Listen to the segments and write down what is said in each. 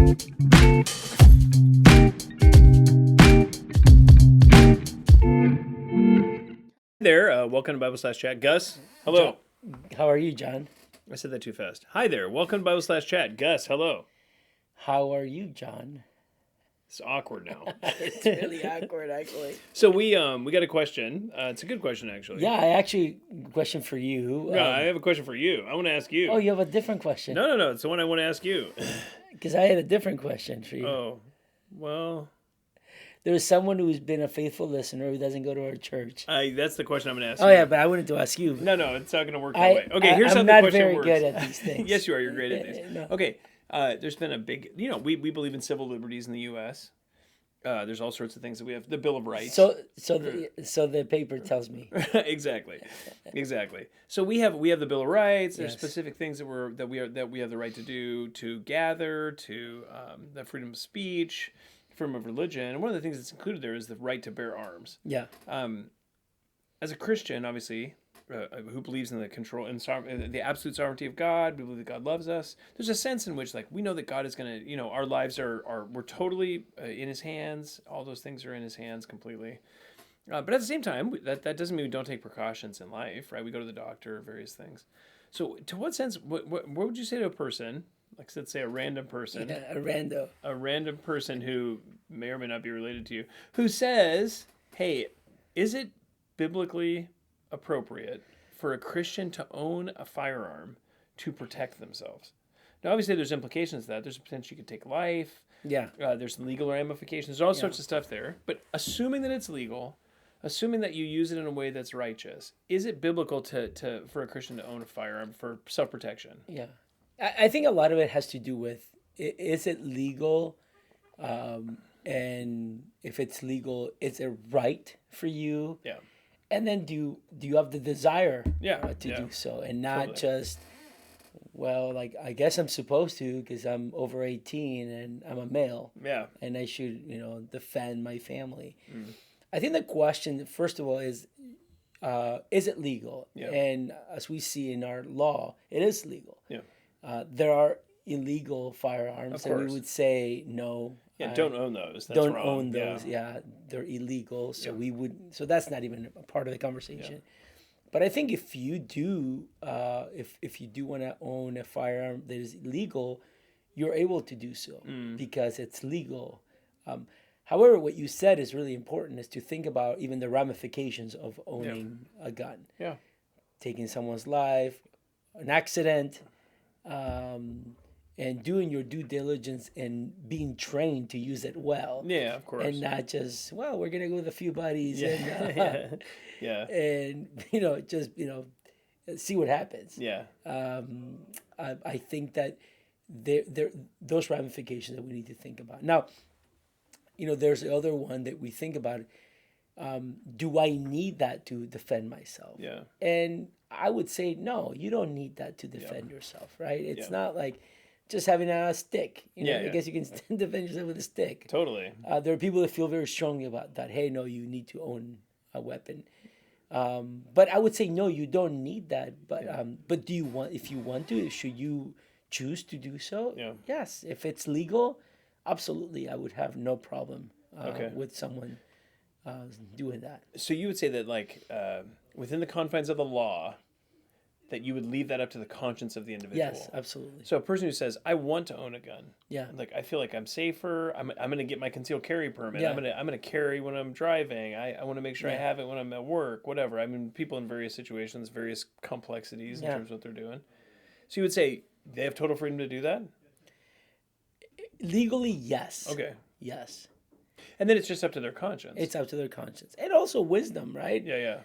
There, welcome to Bible Slash Chat. Gus, hello. How are you, John? I said that too fast. Hi there, welcome to Bible Slash Chat. Gus, hello. How are you, John? It's awkward now. It's really awkward, actually. So we got a question. It's a good question, actually. Yeah, I actually question for you. No, I have a question for you. I want to ask you. Oh, you have a different question. No. It's the one I want to ask you. Because I had a different question for you. Oh, well. There is someone who's been a faithful listener who doesn't go to our church. That's the question I'm going to ask Oh, you. yeah, but I wanted to ask you. No, it's not going to work that way. Okay, here's how I'm the not question very works. good at these things. Yes, you are. You're great at these. No. Okay, there's been a big, we believe in civil liberties in the U.S. There's all sorts of things that we have. The Bill of Rights. So the paper tells me. exactly. So we have the Bill of Rights. There's Yes. specific things that we have the right to do, to gather, to the freedom of speech, freedom of religion. And one of the things that's included there is the right to bear arms. Yeah. As a Christian, obviously, who believes in the control and the absolute sovereignty of God, we believe that God loves us. There's a sense in which, like, we know that God is going to, our lives we're totally in His hands. All those things are in His hands completely. But at the same time, that doesn't mean we don't take precautions in life, right? We go to the doctor, various things. So, to what sense? What would you say to a person, like, let's say a random person, Yeah, a random person who may or may not be related to you, who says, "Hey, is it biblically appropriate for a Christian to own a firearm to protect themselves?" Now, obviously, there's implications to that. There's a potential you could take life. Yeah. There's legal ramifications. There's all sorts of stuff there. But assuming that it's legal, assuming that you use it in a way that's righteous, is it biblical for a Christian to own a firearm for self-protection? Yeah. I think a lot of it has to do with, is it legal? And if it's legal, is it right for you? Yeah. And then do you have the desire to do so, and not just, well, like, I guess I'm supposed to because I'm over 18 and I'm a male. Yeah. And I should, defend my family. I think the question, first of all, is it legal? Yeah. And as we see in our law, it is legal. Yeah. There are illegal firearms, and we course. would say no. Yeah, don't own those. That's Don't wrong. own those. Yeah, they're illegal. So we would. So that's not even a part of the conversation. Yeah. But I think if you do, if you do want to own a firearm that is illegal, you're able to do so because it's legal. However, what you said is really important: is to think about even the ramifications of owning a gun. Yeah. Taking someone's life, an accident. And doing your due diligence and being trained to use it well. Yeah, of course. And not just, well, we're going to go with a few buddies Yeah. and just, see what happens. Yeah. I think that there those ramifications that we need to think about. Now, there's the other one that we think about. Do I need that to defend myself? Yeah. And I would say, no, you don't need that to defend yourself, right? It's not like just having a stick. I guess you can defend yourself with a stick. Totally. There are people that feel very strongly about that. Hey, no, you need to own a weapon. But I would say, no, you don't need that. But do you want? If you want to, should you choose to do so? Yeah. Yes. If it's legal, absolutely, I would have no problem with someone doing that. So you would say that, like, within the confines of the law, that you would leave that up to the conscience of the individual. Yes, absolutely. So a person who says, "I want to own a gun," Yeah. like, I feel like I'm safer. I'm going to get my concealed carry permit. Yeah. I'm going to carry when I'm driving. I want to make sure I Yeah. have it when I'm at work. Whatever. I mean, people in various situations, various complexities in terms of what they're doing. So you would say they have total freedom to do that? Legally, yes. Okay. Yes. And then it's just up to their conscience. It's up to their conscience and also wisdom, right? Yeah.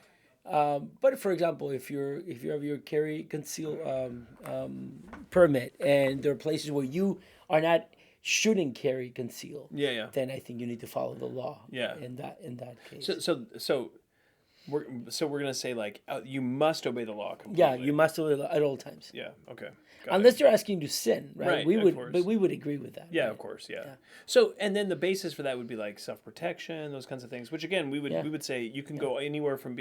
But for example, if you have your carry conceal permit, and there are places where you are not shouldn't carry conceal, Yeah. then I think you need to follow the law. Yeah. In that case. So we're gonna say, like, you must obey the law completely. Yeah, you must do it at all times. Yeah. Okay. Got Unless you're asking to sin, right? Right, We of would, course. but we would agree with that. Yeah, right? of course. Yeah. So, and then the basis for that would be like self-protection, those kinds of things. Which again, we would say you can go anywhere from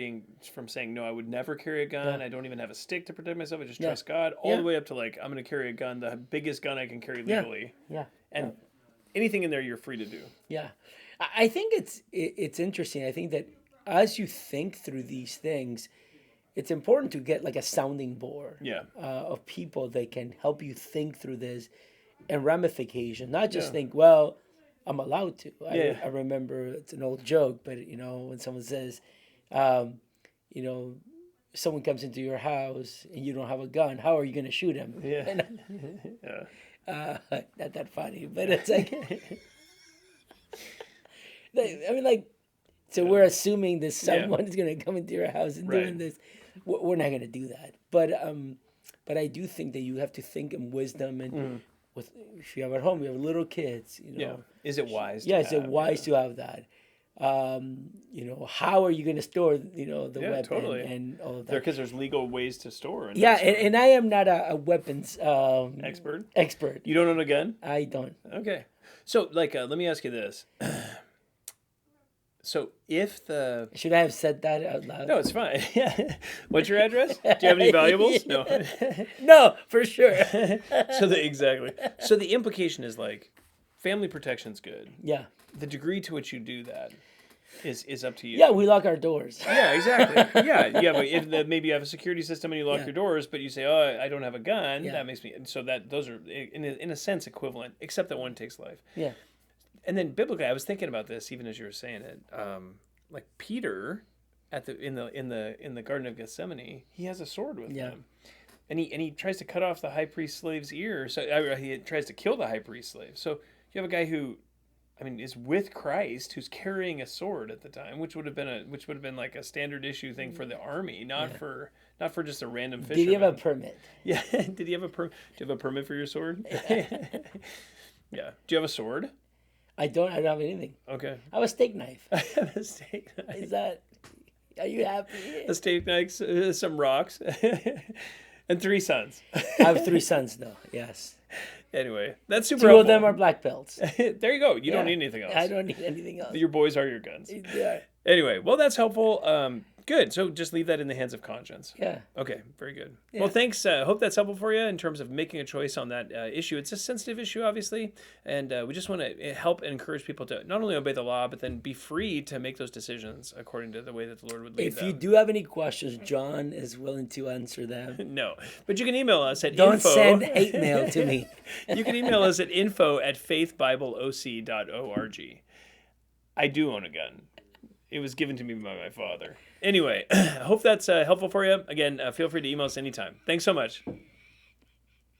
saying no, I would never carry a gun. Yeah. I don't even have a stick to protect myself. I just Yeah. trust God. All Yeah. the way up to, like, I'm going to carry a gun, the biggest gun I can carry Yeah. legally. Yeah. And anything in there you're free to do. Yeah, I think it's interesting. I think that as you think through these things, it's important to get like a sounding board Yeah. of people that can help you think through this and ramification. Not just Yeah. think, well, I'm allowed to. Yeah. I remember it's an old joke, but when someone says, um, you know, someone comes into your house and you don't have a gun, how are you going to shoot him? Yeah. Yeah. Not that funny, but it's like, I mean, like, so we're assuming that someone is going to come into your house and doing this. We're not going to do that. But I do think that you have to think in wisdom and with if you have at home, you have little kids. Yeah. Is it wise? Yeah, is it wise to have that? How are you going to store the weapon totally. and all of that? Because there's legal ways to store. And Yeah, and I am not a weapons expert. expert. You don't own a gun? I don't. Okay. So, like, let me ask you this. So, if the... Should I have said that out loud? No, it's fine. Yeah. What's your address? Do you have any valuables? No. No, for sure. Exactly. So the implication is like, family protection's good. Yeah. The degree to which you do that is up to you. Yeah, we lock our doors. Yeah, exactly. Yeah. But if maybe you have a security system and you lock Yeah. your doors, but you say, "Oh, I don't have a gun," Yeah. that makes me so that those are in a sense equivalent, except that one takes life. Yeah. And then biblically, I was thinking about this even as you were saying it. Like Peter, in the Garden of Gethsemane, he has a sword with him, and he tries to cut off the high priest slave's ear. So he tries to kill the high priest slave. So you have a guy who, I mean, is with Christ, who's carrying a sword at the time, which would have been like a standard issue thing for the army, not for just a random fisherman. Did he have a permit? Yeah. Did he have a do you have a permit for your sword? Yeah. Do you have a sword? I don't have anything. Okay. I have a steak knife. I have a steak knife. Is that? Are you happy? A steak knife, some rocks, and 3 sons. I have 3 sons though. Yes. Anyway, that's super 2 helpful. of them are black belts. There you go. You don't Yeah. need anything else. I don't need anything else. Your boys are your guns. Yeah. Anyway, well, that's helpful. Good. So just leave that in the hands of conscience. Yeah. Okay, very good. Yeah. Well, thanks. Hope that's helpful for you in terms of making a choice on that issue. It's a sensitive issue, obviously, and we just want to help and encourage people to not only obey the law, but then be free to make those decisions according to the way that the Lord would lead If them. you do have any questions, John is willing to answer them. No, but you can email us at Don't info. send hate mail to me. You can email us at info@faithbibleoc.org. I do own a gun. It was given to me by my father. Anyway, I hope that's helpful for you. Again, feel free to email us anytime. Thanks so much.